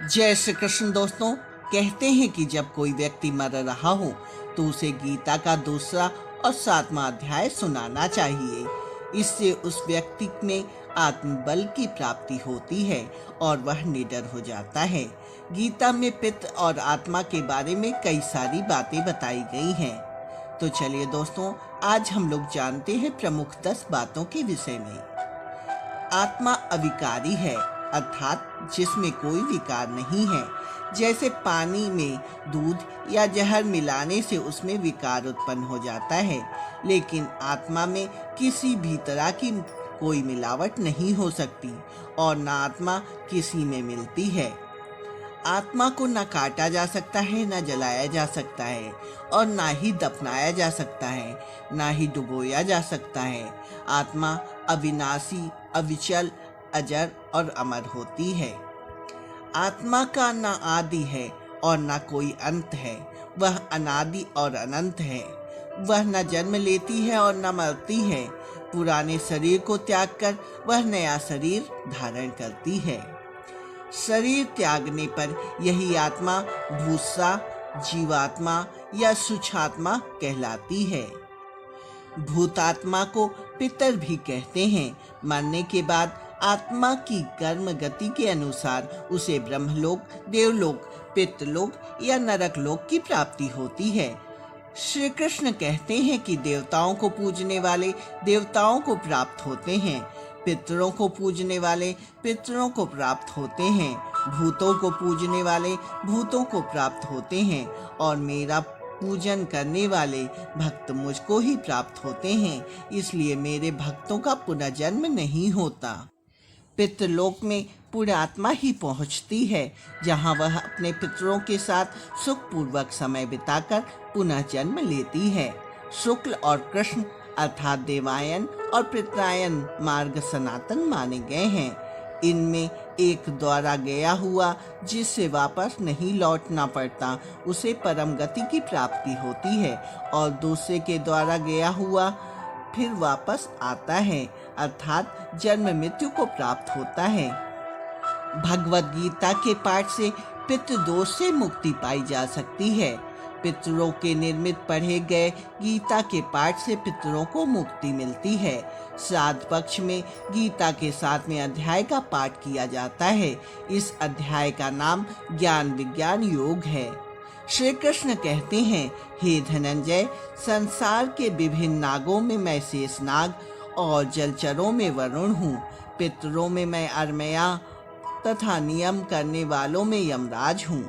जय श्री कृष्ण दोस्तों। कहते हैं कि जब कोई व्यक्ति मर रहा हो तो उसे गीता का दूसरा और 7वां अध्याय सुनाना चाहिए। इससे उस व्यक्ति में आत्मबल की प्राप्ति होती है और वह निडर हो जाता है। गीता में पित्त और आत्मा के बारे में कई सारी बातें बताई गई हैं। तो चलिए दोस्तों, आज हम लोग जानते हैं प्रमुख 10 बातों के विषय में। आत्मा अविकारी है, अर्थात जिसमें कोई विकार नहीं है। जैसे पानी में दूध या जहर मिलाने से उसमें विकार उत्पन्न हो जाता है, लेकिन आत्मा में किसी भी तरह की कोई मिलावट नहीं हो सकती और ना आत्मा किसी में मिलती है। आत्मा को न काटा जा सकता है, न जलाया जा सकता है और ना ही दफनाया जा सकता है, ना ही डुबोया जा सकता है। आत्मा अविनाशी, अविचल, अजर और अमर होती है। आत्मा का न आदि है और न कोई अंत है। वह अनादि और अनंत है। वह न जन्म लेती है और न मरती है। पुराने शरीर को त्याग कर वह नया शरीर धारण करती है। शरीर त्यागने पर यही आत्मा भूसा, जीवात्मा या सुछात्मा कहलाती है। भूतात्मा को पितर भी कहते हैं। मरने के बाद आत्मा की कर्म गति के अनुसार उसे ब्रह्मलोक, देवलोक, पितृलोक या नरकलोक की प्राप्ति होती है। श्री कृष्ण कहते हैं कि देवताओं को पूजने वाले देवताओं को प्राप्त होते हैं, पितरों को पूजने वाले पितरों को प्राप्त होते हैं, भूतों को पूजने वाले भूतों को प्राप्त होते हैं और मेरा पूजन करने वाले भक्त मुझको ही प्राप्त होते हैं। इसलिए मेरे भक्तों का पुनर्जन्म नहीं होता। पितृलोक में पुण्यात्मा ही पहुंचती है, जहां वह अपने पितरों के साथ सुखपूर्वक समय बिताकर पुनः जन्म लेती है। शुक्ल और कृष्ण अर्थात देवायन और पितरायन मार्ग सनातन माने गए हैं। इनमें एक द्वारा गया हुआ जिससे वापस नहीं लौटना पड़ता उसे परम गति की प्राप्ति होती है और दूसरे के द्वारा गया हुआ फिर वापस आता है, अर्थात जन्म मृत्यु को प्राप्त होता है। भगवद गीता के पाठ से पितृ दोष से मुक्ति पाई जा सकती है। पितरों के निर्मित पढ़े गए गीता के पाठ से पितरों को मुक्ति मिलती है। श्राद्ध पक्ष में गीता के 7वें अध्याय का पाठ किया जाता है। इस अध्याय का नाम ज्ञान विज्ञान योग है। श्री कृष्ण कहते हैं, हे धनंजय, संसार के विभिन्न नागों में मैं शेषनाग और जलचरों में वरुण हूँ। पितरों में मैं अरमया तथा नियम करने वालों में यमराज हूँ।